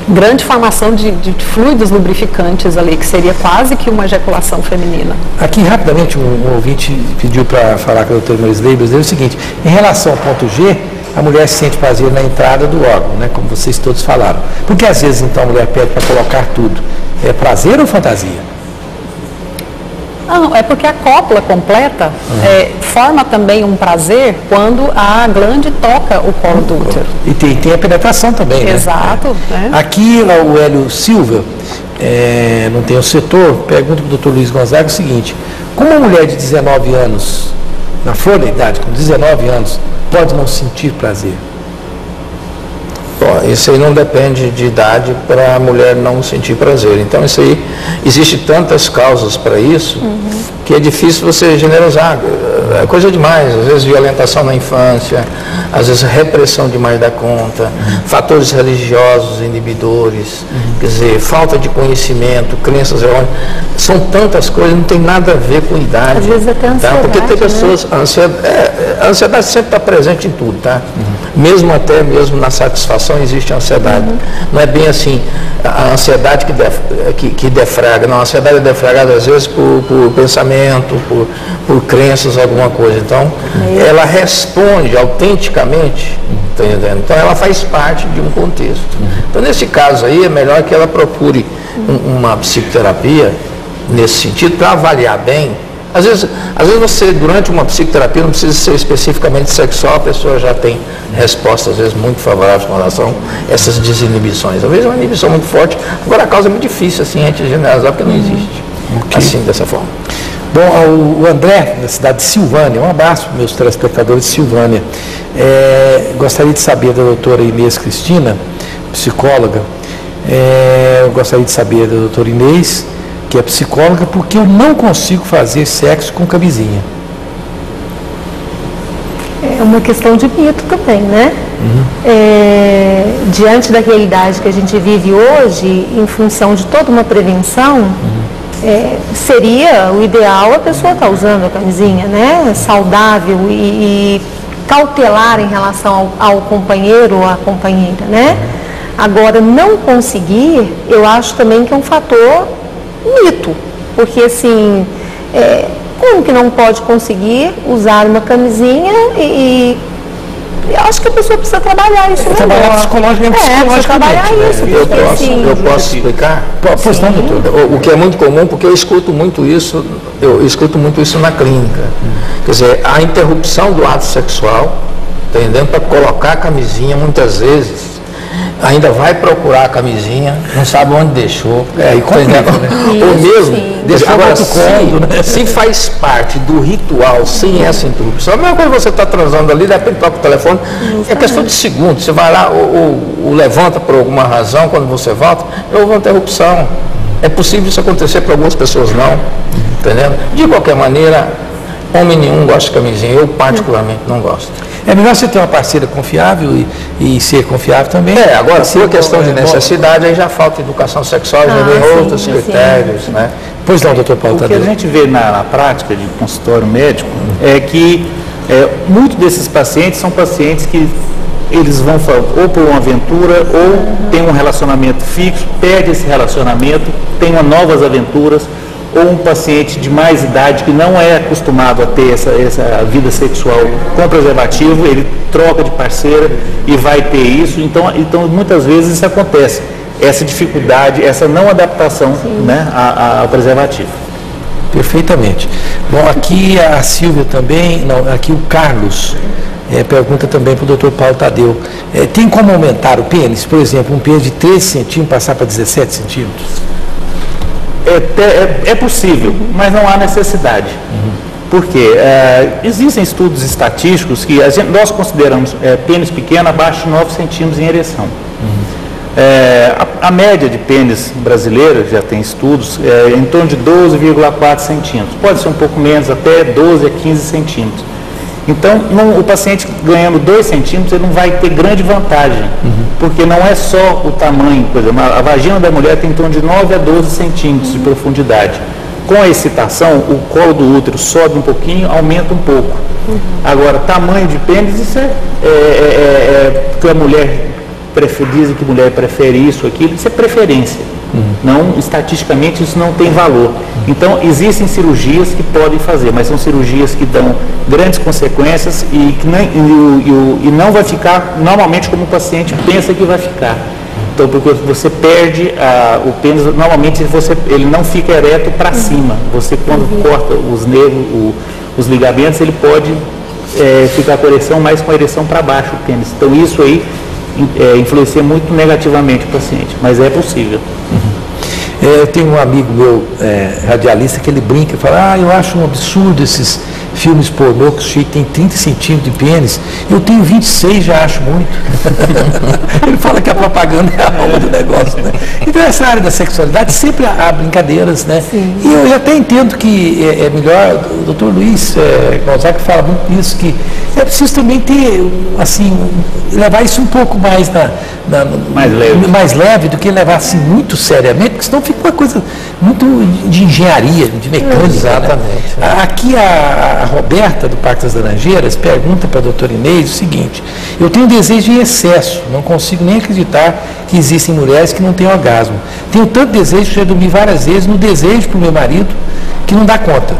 grande formação de fluidos lubrificantes ali, que seria quase que uma ejaculação feminina. Aqui rapidamente um ouvinte pediu para falar com a doutora Marisley Brasileiro o seguinte, em relação ao ponto G, a mulher sente prazer na entrada do órgão, né, como vocês todos falaram. Porque às vezes então a mulher pede para colocar tudo. É prazer ou fantasia? Não, é porque a cópula completa forma também um prazer quando a glande toca o colo do útero. E tem a penetração também, né? Exato. Né? Aqui, o Hélio Silva, não tem o setor, pergunta para o doutor Luiz Gonzaga o seguinte: como uma mulher de 19 anos, na flor da idade, com 19 anos, pode não sentir prazer? Bom, isso aí não depende de idade para a mulher não sentir prazer. Então, isso aí, existe tantas causas para isso, que é difícil você generalizar. É coisa demais, às vezes violentação na infância, às vezes repressão demais da conta, fatores religiosos inibidores, quer dizer, falta de conhecimento, crenças errôneas. São tantas coisas, não tem nada a ver com idade. Às vezes até ansiedade, porque tem pessoas, né? a ansiedade sempre está presente em tudo, tá? Mesmo na satisfação existe ansiedade. Não é bem assim, a ansiedade que defraga, não, a ansiedade é defragada às vezes por pensamento, por crenças, alguma coisa. Então, ela responde autenticamente, tá entendendo? Então ela faz parte de um contexto. Então, nesse caso aí, é melhor que ela procure uma psicoterapia nesse sentido, para avaliar bem. Às vezes você, durante uma psicoterapia, não precisa ser especificamente sexual, a pessoa já tem respostas, às vezes, muito favoráveis com relação a essas desinibições. Às vezes é uma inibição muito forte, agora a causa é muito difícil, assim, a gente generalizar, porque não existe, assim, dessa forma. Bom, o André, da cidade de Silvânia, um abraço para meus telespectadores de Silvânia. Gostaria de saber da doutora Inês Cristina, psicóloga, eu gostaria de saber da doutora Inês, que é psicóloga, porque eu não consigo fazer sexo com camisinha. É uma questão de mito também, né? Diante da realidade que a gente vive hoje, em função de toda uma prevenção, seria o ideal a pessoa estar usando a camisinha, né? Saudável e cautelar em relação ao companheiro ou à companheira, né? Agora, não conseguir, eu acho também que é um fator mito, porque assim, como que não pode conseguir usar uma camisinha e eu acho que a pessoa precisa trabalhar isso melhor. Trabalhar psicologicamente. Precisa trabalhar isso. Eu posso explicar? Pois não, doutor. O que é muito comum, porque eu escuto muito isso na clínica. Quer dizer, a interrupção do ato sexual, entendendo, para colocar a camisinha, muitas vezes, ainda vai procurar a camisinha, não sabe onde deixou. E complica, né? Ou mesmo, deixa agora, né? se faz parte do ritual, sem essa interrupção, a mesma coisa que você está transando ali, de repente toca o telefone, é questão de segundos. Você vai lá, ou levanta por alguma razão, quando você volta, houve uma interrupção. É possível isso acontecer para algumas pessoas, não. Entendendo? De qualquer maneira, homem nenhum gosta de camisinha, eu particularmente não gosto. É melhor você ter uma parceira confiável e ser confiável também. Agora, se a questão de necessidade, aí já falta educação sexual, já vem outros critérios, né? Pois não, doutor Paulo Tadeu. O que a gente vê na prática de consultório médico é que muitos desses pacientes são pacientes que eles vão ou por uma aventura ou tem um relacionamento fixo, perde esse relacionamento, tem novas aventuras, ou um paciente de mais idade que não é acostumado a ter essa vida sexual com preservativo, ele troca de parceira e vai ter isso. Então muitas vezes isso acontece, essa dificuldade, essa não adaptação, né, ao preservativo. Perfeitamente. Bom, aqui a Silvia também, aqui o Carlos pergunta também para o doutor Paulo Tadeu. Tem como aumentar o pênis? Por exemplo, um pênis de 13 centímetros passar para 17 centímetros? É possível, mas não há necessidade. Porque existem estudos estatísticos que nós consideramos pênis pequeno abaixo de 9 centímetros em ereção. A média de pênis brasileiro, já tem estudos, em torno de 12,4 centímetros. Pode ser um pouco menos, até 12 a 15 centímetros. Então, o paciente ganhando 2 centímetros, ele não vai ter grande vantagem, porque não é só o tamanho, por exemplo, a vagina da mulher tem em torno de 9 a 12 centímetros de profundidade. Com a excitação, o colo do útero sobe um pouquinho, aumenta um pouco. Agora, tamanho de pênis, isso que a mulher dizem que a mulher prefere isso, aquilo, isso é preferência. Não, estatisticamente isso não tem valor. Então existem cirurgias que podem fazer, mas são cirurgias que dão grandes consequências e não vai ficar normalmente como o paciente pensa que vai ficar. Então, porque você perde o pênis, normalmente ele não fica ereto para cima. Você, quando corta os nervos, os ligamentos, ele pode ficar com ereção, mais com a ereção para baixo o pênis. Então, isso aí influencia muito negativamente o paciente, mas é possível. Eu tenho um amigo meu, radialista, que ele brinca e fala: eu acho um absurdo esses filmes pornô que tem 30 centímetros de pênis. Eu tenho 26, já acho muito. Ele fala que a propaganda é a alma do negócio, né? Então, essa área da sexualidade sempre há brincadeiras, né? Sim. E eu até entendo que é melhor, o doutor Luiz Gonzaga fala muito isso, que é preciso também ter, assim, levar isso um pouco mais mais leve do que levar assim muito seriamente, porque senão fica uma coisa muito de engenharia, de mecânica. Exatamente. Né? Aqui a Roberta, do Parque das Laranjeiras, pergunta para a doutora Inês o seguinte: eu tenho desejo em excesso, não consigo nem acreditar que existem mulheres que não têm orgasmo. Tenho tanto desejo que já dormi várias vezes no desejo para o meu marido que não dá conta.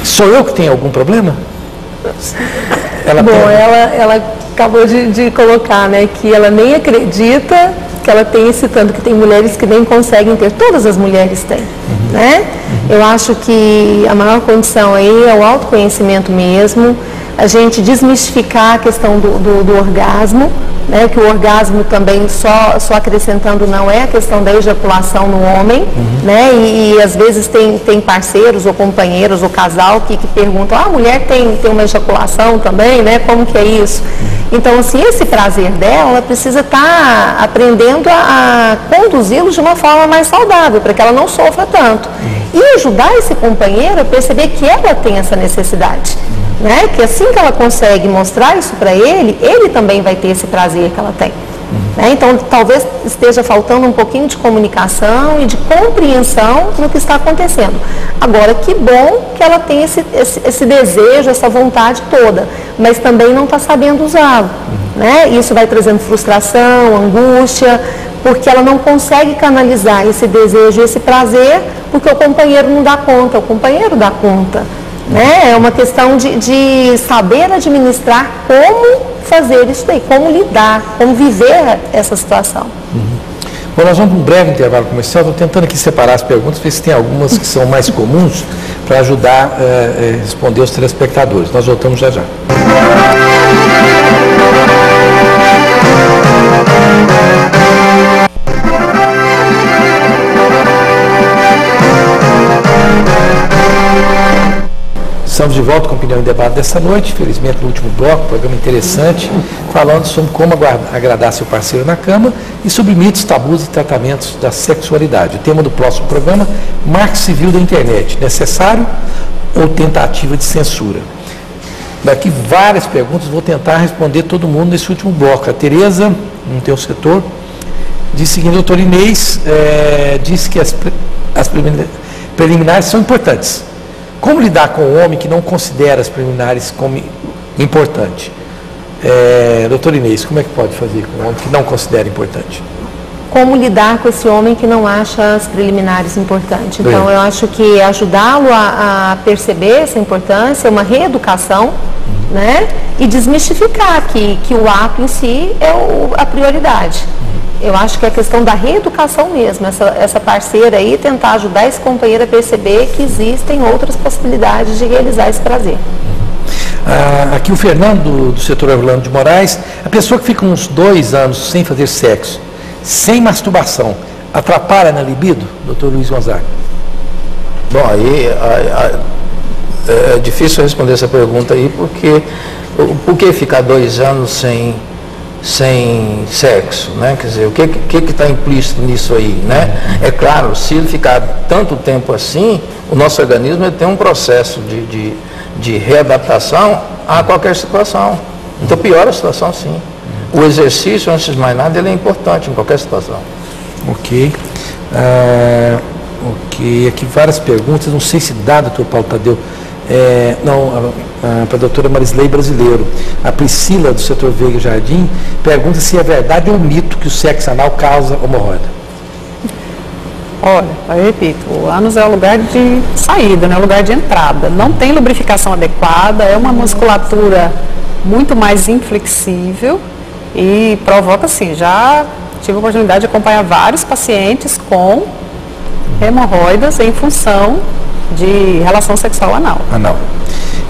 Sou eu que tenho algum problema? Ela acabou de colocar, né, que ela nem acredita que ela tem esse tanto, que tem mulheres que nem conseguem ter, todas as mulheres têm, né? Eu acho que a maior condição aí é o autoconhecimento mesmo, a gente desmistificar a questão do orgasmo, né, que o orgasmo também, só acrescentando, não é a questão da ejaculação no homem, né, e às vezes tem parceiros ou companheiros ou casal que perguntam: a mulher tem uma ejaculação também, né, como que é isso? Então, assim, esse prazer dela, ela precisa estar aprendendo a conduzi-lo de uma forma mais saudável, para que ela não sofra tanto. E ajudar esse companheiro a perceber que ela tem essa necessidade. Né? Que assim que ela consegue mostrar isso para ele, ele também vai ter esse prazer que ela tem. Né? Então, talvez esteja faltando um pouquinho de comunicação e de compreensão no que está acontecendo. Agora, que bom que ela tem esse desejo, essa vontade toda, mas também não está sabendo usá-lo. Né? Isso vai trazendo frustração, angústia, porque ela não consegue canalizar esse desejo, esse prazer, porque o companheiro não dá conta, o companheiro dá conta. Né? É uma questão de saber administrar como fazer isso daí, como lidar, como viver essa situação. Bom, nós vamos para um breve intervalo comercial. Estou tentando aqui separar as perguntas, ver se tem algumas que são mais comuns para ajudar a responder os telespectadores. Nós voltamos já já. Estamos de volta com a Opinião em Debate dessa noite, felizmente no último bloco, programa interessante, falando sobre como agradar seu parceiro na cama e sobre mitos, tabus e tratamentos da sexualidade. O tema do próximo programa: marco civil da internet, necessário ou tentativa de censura? Daqui várias perguntas, vou tentar responder todo mundo nesse último bloco. A Tereza, no teu setor, disse o seguinte: doutor Inês disse que as preliminares são importantes. Como lidar com o homem que não considera as preliminares como importante? Doutor Inês, como é que pode fazer com o homem que não considera importante? Como lidar com esse homem que não acha as preliminares importantes? Então, eu acho que ajudá-lo a perceber essa importância, uma reeducação, né? E desmistificar que o ato em si é a prioridade. Eu acho que é a questão da reeducação mesmo, essa parceira aí tentar ajudar esse companheiro a perceber que existem outras possibilidades de realizar esse prazer. Aqui o Fernando, do setor Orlando de Moraes: a pessoa que fica uns 2 anos sem fazer sexo, sem masturbação, atrapalha na libido, doutor Luiz Gonzaga? Bom, aí é difícil responder essa pergunta aí, porque por que ficar 2 anos sem sexo, né? Quer dizer, o que está implícito nisso aí, né? É claro, se ele ficar tanto tempo assim, o nosso organismo tem um processo de readaptação a qualquer situação. Então piora a situação, sim. O exercício, antes de mais nada, ele é importante em qualquer situação. Ok. Aqui várias perguntas, não sei se dá, doutor Paulo Tadeu. Para a doutora Marisley Brasileiro. A Priscila, do setor Veiga Jardim, pergunta se é verdade ou mito que o sexo anal causa hemorroida. Olha, eu repito, o ânus é o lugar de saída, não é o lugar de entrada. Não tem lubrificação adequada, é uma musculatura muito mais inflexível e provoca, assim, já tive a oportunidade de acompanhar vários pacientes com hemorroidas em função de relação sexual anal. Anal.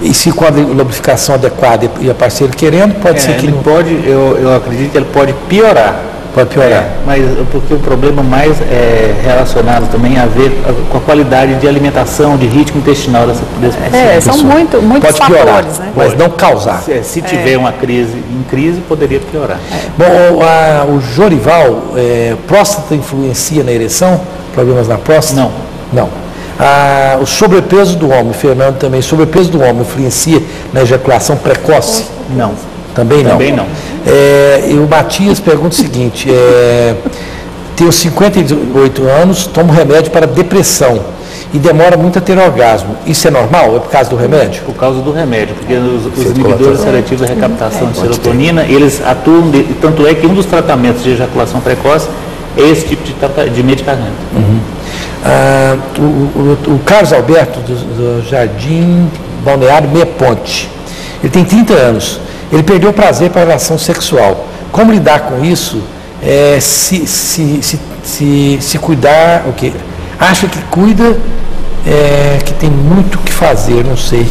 E se com a lubrificação adequada e a parceira querendo, pode ser que ele pode, eu acredito que ele pode piorar. Pode piorar. Mas porque o problema mais é relacionado também a ver com a qualidade de alimentação, de ritmo intestinal desse paciente. São muitos pode piorar, fatores, né? mas não causar. Se tiver uma crise, em crise, poderia piorar. Bom, o Jorival, próstata influencia na ereção? Problemas na próstata? Não. Não. O sobrepeso do homem, Fernando também, sobrepeso do homem influencia na ejaculação precoce? Não. Também não? Também não. E o Matias pergunta o seguinte, tenho 58 anos, tomo remédio para depressão e demora muito a ter orgasmo. Isso é normal? É por causa do remédio? Por causa do remédio, porque os inibidores seletivos de recaptação de serotonina, eles atuam, tanto é que um dos tratamentos de ejaculação precoce é esse tipo de medicamento. O Carlos Alberto, do Jardim Balneário Meia Ponte, ele tem 30 anos, ele perdeu o prazer para a relação sexual. Como lidar com isso? Se cuidar, o quê? Acha que cuida, que tem muito o que fazer, não sei.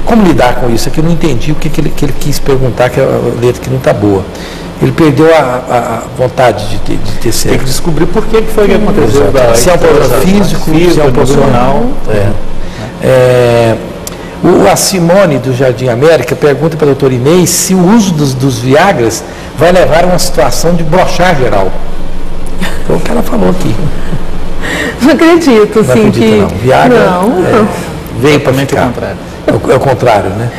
Como lidar com isso? Aqui eu não entendi o que ele quis perguntar, que a letra que não está boa. Ele perdeu a vontade de ter sexo. Tem que descobrir por que foi que aconteceu. Se é um problema físico, se é um emocional. A Simone, do Jardim América, pergunta para a doutora Inês se o uso dos Viagras vai levar a uma situação de brochar geral. Foi o que ela falou aqui. Não acredito, Não acredita, que... não. Viagra veio para Totalmente ficar. o contrário. É o contrário, né?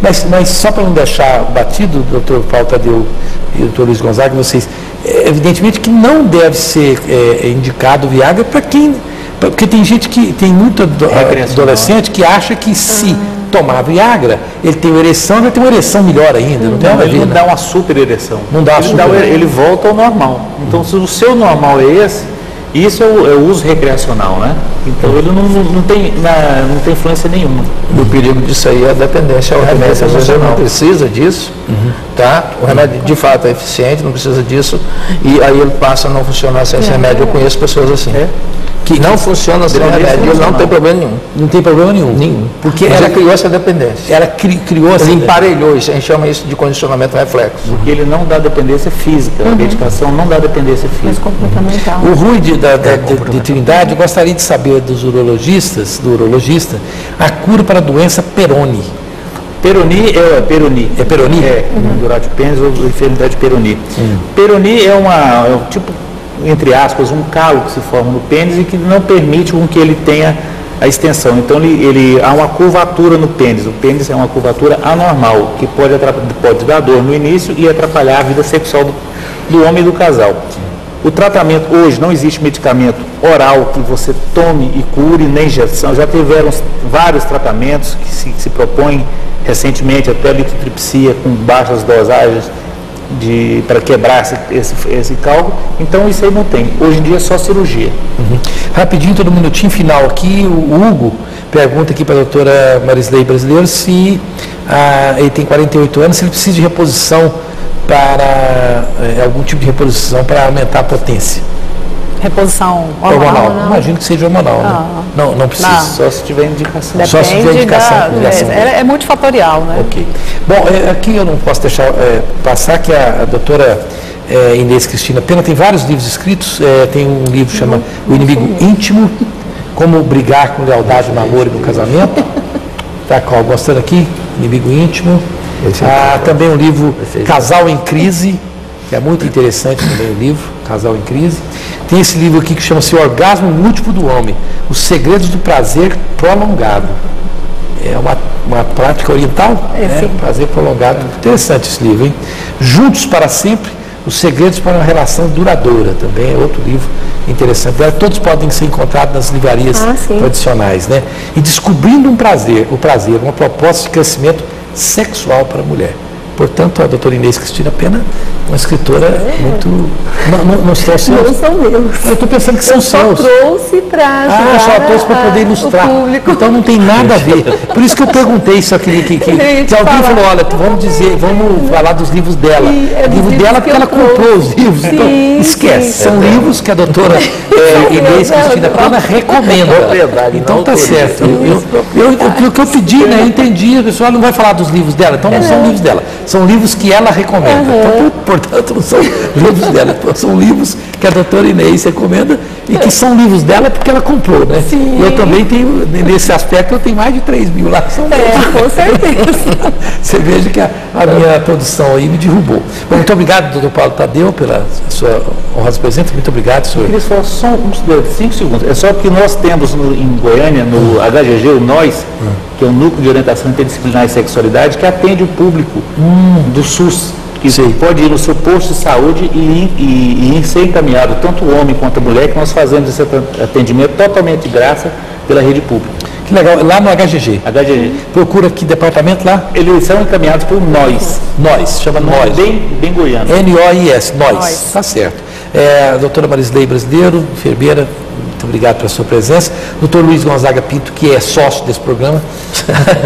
Mas só para não deixar batido, doutor Paulo Tadeu e doutor Luiz Gonzaga, vocês, evidentemente que não deve ser indicado o Viagra para quem... Porque tem gente que, tem muito adolescente que acha que se tomar Viagra, ele tem uma ereção, vai ter uma ereção melhor ainda. Não tem nada a ver, ele não né? dá uma super ereção. Não dá ele volta ao normal. Então, se o seu normal é esse, isso é o uso recreacional, né? Então ele não tem influência nenhuma. O perigo disso aí é a dependência ao remédio. Às vezes ele não precisa disso, tá? O remédio de fato é eficiente, não precisa disso, e aí ele passa a não funcionar sem esse remédio. Eu conheço pessoas assim. Que não funciona sem remédio, ele não tem problema nenhum. Não tem problema nenhum. Porque ela criou essa dependência. Ela criou essa... Ele emparelhou isso, a gente chama isso de condicionamento reflexo. Porque ele não dá dependência física, a medicação não dá dependência física. Comportamental. O Rui de Trindade gostaria de saber do urologista, a cura para a doença Peyronie. Peyronie é Peyronie. É Peyronie? Durante o pênis ou enfermidade Peyronie. Peyronie é um tipo, entre aspas, um calo que se forma no pênis e que não permite com que ele tenha a extensão. Então ele há uma curvatura no pênis. O pênis é uma curvatura anormal, que pode dar dor no início e atrapalhar a vida sexual do homem e do casal. O tratamento, hoje não existe medicamento oral que você tome e cure na injeção. Já tiveram vários tratamentos que se propõem recentemente, até litotripsia com baixas dosagens para quebrar esse cálculo. Então isso aí não tem. Hoje em dia é só cirurgia. Rapidinho, todo minutinho final aqui, o Hugo pergunta aqui para a doutora Marisley Brasileiro se ele tem 48 anos, se ele precisa de reposição algum tipo de reposição para aumentar a potência. Reposição hormonal? Imagino que seja hormonal, né? Não precisa. Não. Só se tiver indicação. Depende só se tiver indicação. É multifatorial, né? Ok. Bom, aqui eu não posso deixar passar que a doutora Inês Cristina Pena tem vários livros escritos. Tem um livro que chama O Inimigo Íntimo, Como Brigar com Lealdade no Namoro e no Casamento. Está mostrando aqui, Inimigo Íntimo. Também um livro Casal em Crise, que é muito interessante também o livro, Casal em Crise. Tem esse livro aqui que chama-se Orgasmo Múltiplo do Homem, Os Segredos do Prazer Prolongado. É uma prática oriental, prazer prolongado. Interessante esse livro, hein? Juntos para Sempre, Os Segredos para uma Relação Duradoura, também é outro livro interessante. Todos podem ser encontrados nas livrarias tradicionais, né? E Descobrindo o Prazer, uma proposta de crescimento sexual para a mulher. Portanto, a doutora Inês Cristina Pena, uma escritora muito... Não são seus? Não são meus. Eu estou pensando que são seus. Eu trouxe para ajudar só trouxe para poder ilustrar. Então não tem nada a ver. Por isso que eu perguntei isso aqui. Que alguém falou, olha, vamos falar dos livros dela. O livro dela porque ela comprou os livros. Sim, então, esquece. São livros que a doutora Inês Cristina Pena recomenda. Então tá certo. O que eu pedi, né? Eu entendi. A pessoa não vai falar dos livros dela. Então não são livros dela. São livros que ela recomenda. Então, portanto, não são livros dela. São livros que a doutora Inês recomenda e que são livros dela porque ela comprou, né? Sim. E eu também tenho, nesse aspecto, eu tenho mais de 3.000 lá. São com certeza. Você veja que a minha produção aí me derrubou. Bom, muito obrigado, doutor Paulo Tadeu, pela sua honrosa presença. Muito obrigado, senhor. Eu queria falar só uns 5 segundos. É só porque nós temos em Goiânia, no HGG, o NOS, que é o Núcleo de Orientação Interdisciplinar e Sexualidade, que atende o público do SUS, que pode ir no seu posto de saúde e ser encaminhado, tanto o homem quanto a mulher, que nós fazemos esse atendimento totalmente de graça pela rede pública. Que legal, lá no HGG. HGG. Procura que departamento lá? Eles são encaminhados por NOS. NOS, chama NOS. Bem goiano. NOIS, NOS. Tá certo. A doutora Marisley Brasileiro, enfermeira, muito obrigado pela sua presença. Doutor Luiz Gonzaga Pinto, que é sócio desse programa,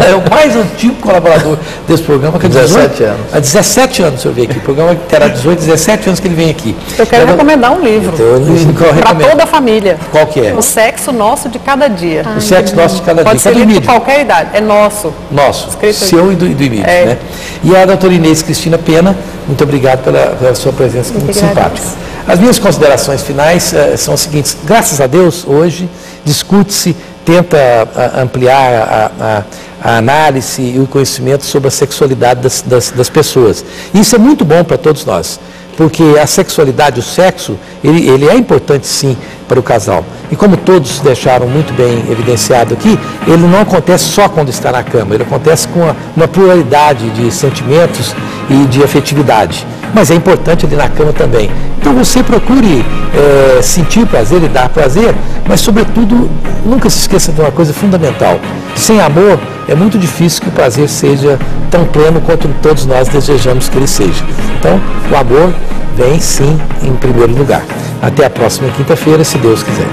é o mais antigo colaborador desse programa, que é 17 anos. Há 17 anos, o senhor veio aqui. O programa terá 17 anos que ele vem aqui. Eu quero recomendar um livro para toda a família. Qual que é? O Sexo Nosso de Cada Dia. O Sexo Nosso de Cada Dia. Pode ser lido por qualquer idade. É nosso. Nosso. Escrito seu e do Emílio. Né? E a doutora Inês Cristina Pena, muito obrigado pela sua presença, muito simpática. As minhas considerações finais são as seguintes. Graças a Deus, hoje, discute-se, tenta ampliar a análise e o conhecimento sobre a sexualidade das pessoas. Isso é muito bom para todos nós, porque a sexualidade, o sexo, ele é importante sim para o casal. E como todos deixaram muito bem evidenciado aqui, ele não acontece só quando está na cama, ele acontece com uma pluralidade de sentimentos e de afetividade. Mas é importante ali na cama também. Então você procure sentir prazer e dar prazer, mas sobretudo nunca se esqueça de uma coisa fundamental. Sem amor é muito difícil que o prazer seja tão pleno quanto todos nós desejamos que ele seja. Então o amor vem sim em primeiro lugar. Até a próxima quinta-feira, se Deus quiser.